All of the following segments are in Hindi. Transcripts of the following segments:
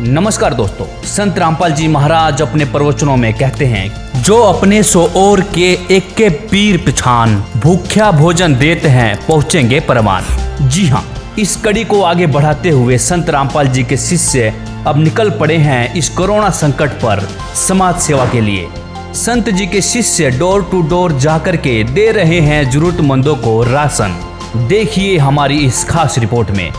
नमस्कार दोस्तों, संत रामपाल जी महाराज अपने प्रवचनों में कहते हैं, जो अपने सो और के एक के पीर पिछान, भूख्या भोजन देते हैं पहुंचेंगे परमान। जी हाँ, इस कड़ी को आगे बढ़ाते हुए संत रामपाल जी के शिष्य अब निकल पड़े हैं इस कोरोना संकट पर समाज सेवा के लिए। संत जी के शिष्य डोर टू डोर जाकर के दे रहे हैं जरूरतमंदों को राशन। देखिए हमारी इस खास रिपोर्ट में।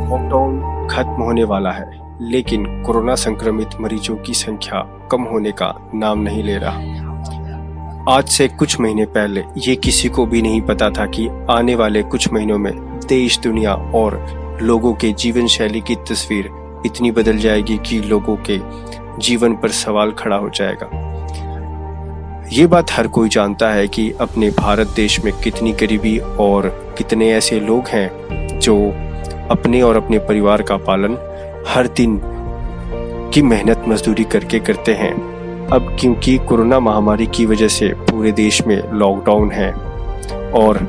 लॉकडाउन खत्म होने वाला है, लेकिन कोरोना संक्रमित मरीजों की संख्या कम होने का नाम नहीं ले रहा। आज से कुछ महीने पहले ये किसी को भी नहीं पता था कि आने वाले कुछ महीनों में देश, दुनिया और लोगों के जीवन शैली की तस्वीर इतनी बदल जाएगी कि लोगों के जीवन पर सवाल खड़ा हो जाएगा। ये बात हर कोई जानता है कि अपने भारत देश में कितनी गरीबी और कितने ऐसे लोग हैं जो अपने और अपने परिवार का पालन हर दिन की मेहनत मजदूरी करके करते हैं। अब क्योंकि कोरोना महामारी की वजह से पूरे देश में लॉकडाउन है और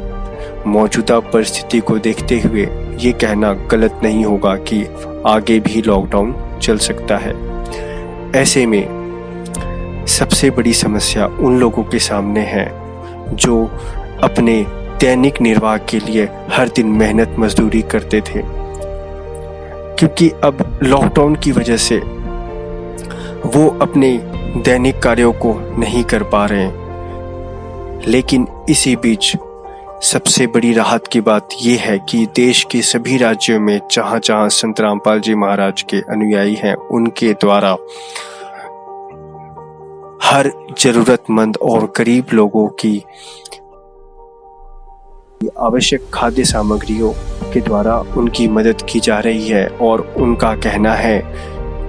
मौजूदा परिस्थिति को देखते हुए ये कहना गलत नहीं होगा कि आगे भी लॉकडाउन चल सकता है। ऐसे में सबसे बड़ी समस्या उन लोगों के सामने है जो अपने दैनिक निर्वाह के लिए हर दिन मेहनत मजदूरी करते थे, क्योंकि अब लॉकडाउन की वजह से वो अपने दैनिक कार्यों को नहीं कर पा रहे हैं। लेकिन इसी बीच सबसे बड़ी राहत की बात यह है कि देश के सभी राज्यों में जहां जहां संत रामपाल जी महाराज के अनुयायी हैं, उनके द्वारा हर जरूरतमंद और गरीब लोगों की आवश्यक खाद्य सामग्रियों के द्वारा उनकी मदद की जा रही है। और उनका कहना है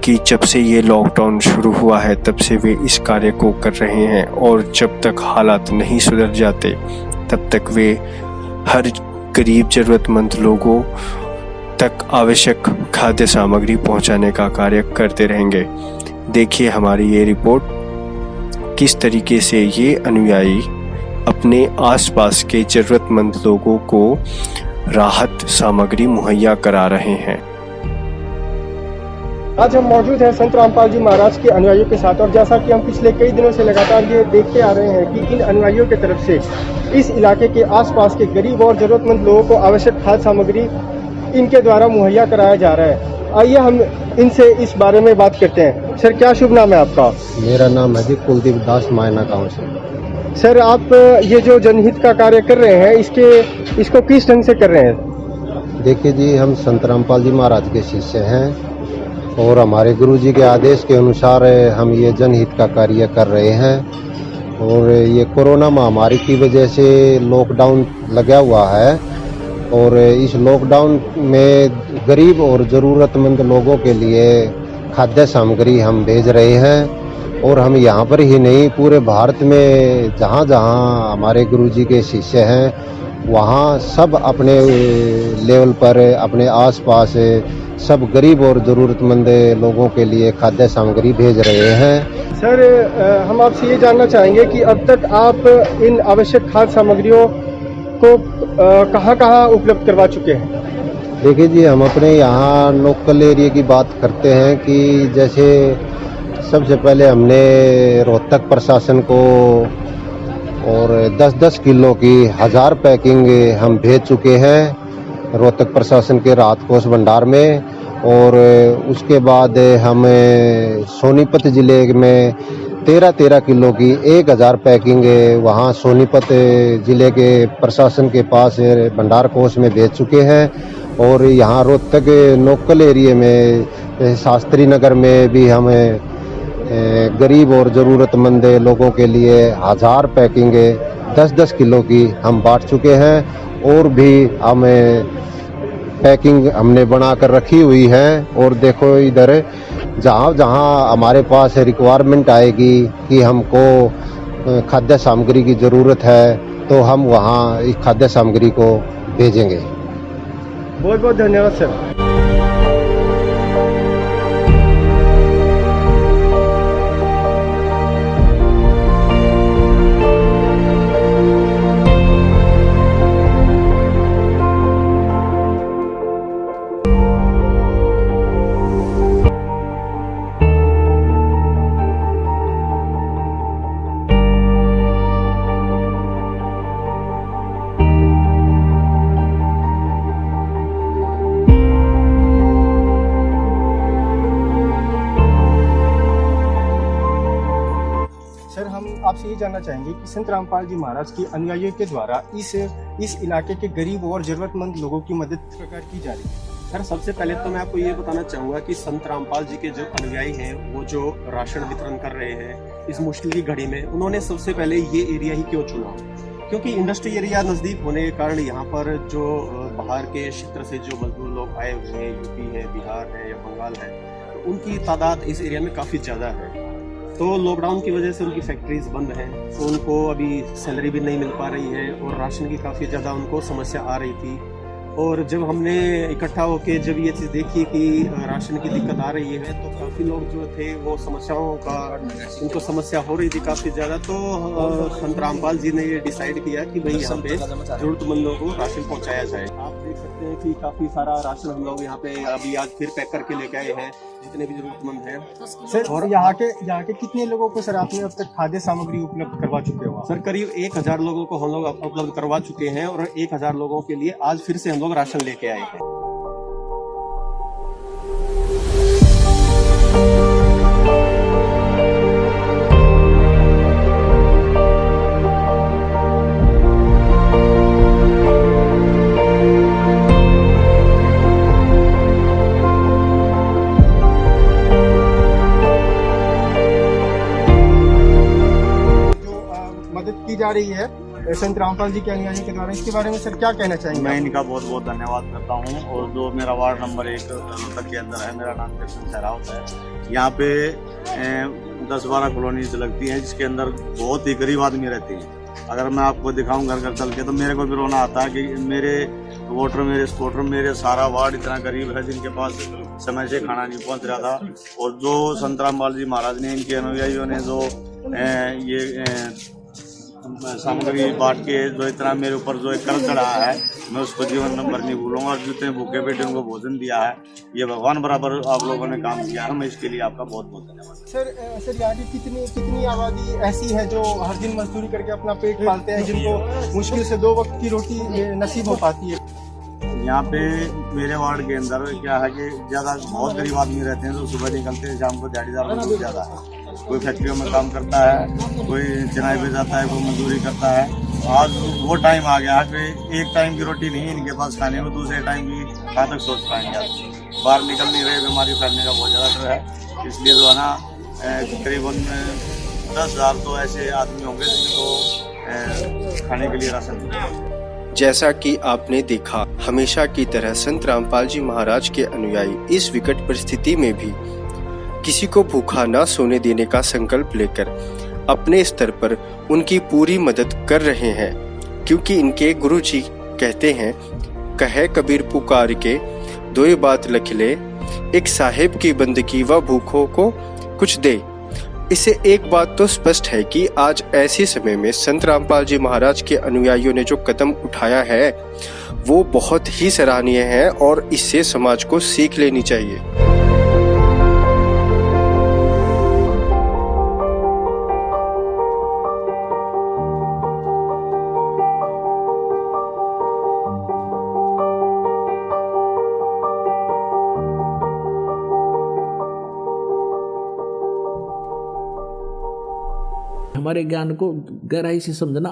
कि जब से ये लॉकडाउन शुरू हुआ है तब से वे इस कार्य को कर रहे हैं और जब तक हालात नहीं सुधर जाते तब तक वे हर गरीब जरूरतमंद लोगों तक आवश्यक खाद्य सामग्री पहुंचाने का कार्य करते रहेंगे। देखिए हमारी ये रिपोर्ट, किस तरीके से ये अनुयायी अपने आसपास के जरूरतमंद लोगों को राहत सामग्री मुहैया करा रहे हैं। आज हम मौजूद हैं संत रामपाल जी महाराज के अनुयायियों के साथ, और जैसा कि हम पिछले कई दिनों से लगातार ये देखते आ रहे हैं कि इन अनुयायियों की तरफ से इस इलाके के आसपास के गरीब और जरूरतमंद लोगों को आवश्यक खाद्य सामग्री इनके द्वारा मुहैया कराया जा रहा है। आइए हम इनसे इस बारे में बात करते हैं। सर, क्या शुभ नाम है आपका? मेरा नाम है जी कुलदीप दास, मायना गाँव से। सर, आप ये जो जनहित का कार्य कर रहे हैं इसको किस ढंग से कर रहे हैं? देखिए जी, हम संत रामपाल जी महाराज के शिष्य हैं और हमारे गुरु जी के आदेश के अनुसार हम ये जनहित का कार्य कर रहे हैं। और ये कोरोना महामारी की वजह से लॉकडाउन लगा हुआ है और इस लॉकडाउन में गरीब और ज़रूरतमंद लोगों के लिए खाद्य सामग्री हम भेज रहे हैं। और हम यहाँ पर ही नहीं, पूरे भारत में जहाँ जहाँ हमारे गुरुजी के शिष्य हैं वहाँ सब अपने लेवल पर, अपने आसपास सब गरीब और ज़रूरतमंद लोगों के लिए खाद्य सामग्री भेज रहे हैं। सर, हम आपसे ये जानना चाहेंगे कि अब तक आप इन आवश्यक खाद्य सामग्रियों को कहाँ उपलब्ध करवा चुके हैं? देखिए जी, हम अपने यहाँ लोकल एरिया की बात करते हैं कि जैसे सबसे पहले हमने रोहतक प्रशासन को और 10-10 किलो की 1000 पैकिंग हम भेज चुके हैं रोहतक प्रशासन के राहत कोष भंडार में। और उसके बाद हम सोनीपत ज़िले में 13-13 किलो की 1000 पैकिंग वहाँ सोनीपत ज़िले के प्रशासन के पास भंडार कोष में भेज चुके हैं। और यहाँ रोहतक लोकल एरिया में शास्त्री नगर में भी हम गरीब और ज़रूरतमंद लोगों के लिए 1000 पैकिंग 10-10 किलो की हम बांट चुके हैं। और भी हम पैकिंग हमने बना कर रखी हुई है। और देखो इधर जहाँ जहाँ हमारे पास रिक्वायरमेंट आएगी कि हमको खाद्य सामग्री की ज़रूरत है तो हम वहाँ इस खाद्य सामग्री को भेजेंगे। बहुत बहुत धन्यवाद सर। सर, हम आपसे ये जानना चाहेंगे कि संत रामपाल जी महाराज के अनुयायियों के द्वारा इस इलाके के गरीब और जरूरतमंद लोगों की मदद किस प्रकार की जा रही है? सर, सबसे पहले तो मैं आपको ये बताना चाहूँगा कि संत रामपाल जी के जो अनुयायी हैं वो जो राशन वितरण कर रहे हैं इस मुश्किल की घड़ी में, उन्होंने सबसे पहले ये एरिया ही क्यों चुना? क्योंकि इंडस्ट्री एरिया नज़दीक होने के कारण यहाँ पर जो बाहर के क्षेत्र से जो मजदूर लोग आए हुए हैं, यूपी है, बिहार है या बंगाल है, तो उनकी तादाद इस एरिया में काफ़ी ज़्यादा है। तो लॉकडाउन की वजह से उनकी फैक्ट्रीज बंद हैं, तो उनको अभी सैलरी भी नहीं मिल पा रही है और राशन की काफ़ी ज़्यादा उनको समस्या आ रही थी। और जब हमने इकट्ठा होकर जब ये चीज़ देखी कि राशन की दिक्कत आ रही है, तो काफ़ी लोग जो थे वो समस्याओं का उनको समस्या हो रही थी काफ़ी ज़्यादा। तो संत रामपाल जी ने ये डिसाइड किया कि भाई यहाँ पे ज़रूरतमंद लोगों को राशन पहुँचाया जाए। आप देख सकते हैं कि काफ़ी सारा राशन हम लोग यहाँ पे अभी आज फिर पैक करके लेके आए हैं, जितने भी जरूरतमंद हैं। सर, और यहाँ के कितने लोगों को सर आपने अब तक खाद्य सामग्री उपलब्ध करवा चुके हो? सर, करीब 1000 लोगों को हम लोग उपलब्ध करवा चुके हैं और 1000 लोगों के लिए आज फिर से हम लोग राशन लेके आए हैं। मदद की जा रही है संत रामपाल जी के अनुयायियों के द्वारा, इसके बारे में सर क्या कहना चाहेंगे? मैं इनका बहुत बहुत धन्यवाद करता हूँ। और जो मेरा वार्ड नंबर 1 रोहतक के अंदर है, मेरा नाम कृष्ण सहरावत है। यहाँ पे 10-12 कॉलोनीज लगती हैं, जिसके अंदर बहुत ही गरीब आदमी रहते हैं। अगर मैं आपको दिखाऊं घर घर चल के, तो मेरे को भी रोना आता है कि मेरे वोटर, मेरे सपोर्टर, मेरे सारा वार्ड इतना गरीब है जिनके पास समय से खाना नहीं पहुँच रहा था। और जो संत रामपाल जी महाराज ने, इनके अनुयायियों ने जो ये सामग्री बांट के जो इतना मेरे ऊपर जो एक कर्ज चढ़ा है, मैं उसको जीवन भर नहीं भूलूंगा। और जितने भूखे पेटे उनको भोजन दिया है, ये भगवान बराबर आप लोगों ने काम किया है। मैं इसके लिए आपका बहुत बहुत धन्यवाद। सर, यहाँ की कितनी आबादी ऐसी है जो हर दिन मजदूरी करके अपना पेट पालते हैं, जिनको मुश्किल से 2 वक्त की रोटी नसीब हो पाती है? यहाँ पे मेरे वार्ड के अंदर क्या है कि ज़्यादा बहुत गरीब आदमी रहते हैं, जो सुबह निकलते हैं, शाम को दिहाड़ीदार मजदूर ज़्यादा है। कोई फैक्ट्रियों में काम करता है, कोई चेन्नई पे जाता है, कोई मजदूरी करता है। आज वो टाइम आ गया कि एक टाइम की रोटी नहीं इनके पास खाने में, दूसरे टाइम की कहाँ तक सोच पाएंगे। बाहर निकल नहीं रहे, बीमारी फैलने का बहुत ज़्यादा डर है। इसलिए जो है ना, करीबन 10,000 तो ऐसे आदमी होंगे जिनको खाने के लिए राशन। जैसा कि आपने देखा, हमेशा की तरह संत रामपाल जी महाराज के अनुयायी इस विकट परिस्थिति में भी किसी को भूखा न सोने देने का संकल्प लेकर अपने स्तर पर उनकी पूरी मदद कर रहे हैं। क्योंकि इनके गुरु जी कहते हैं, कहे कबीर पुकार के 2 बात लखिले, एक साहेब की बंदगी व भूखों को कुछ दे। इससे एक बात तो स्पष्ट है कि आज ऐसे समय में संत रामपाल जी महाराज के अनुयायियों ने जो कदम उठाया है वो बहुत ही सराहनीय है और इससे समाज को सीख लेनी चाहिए। हमारे ज्ञान को गहराई से समझना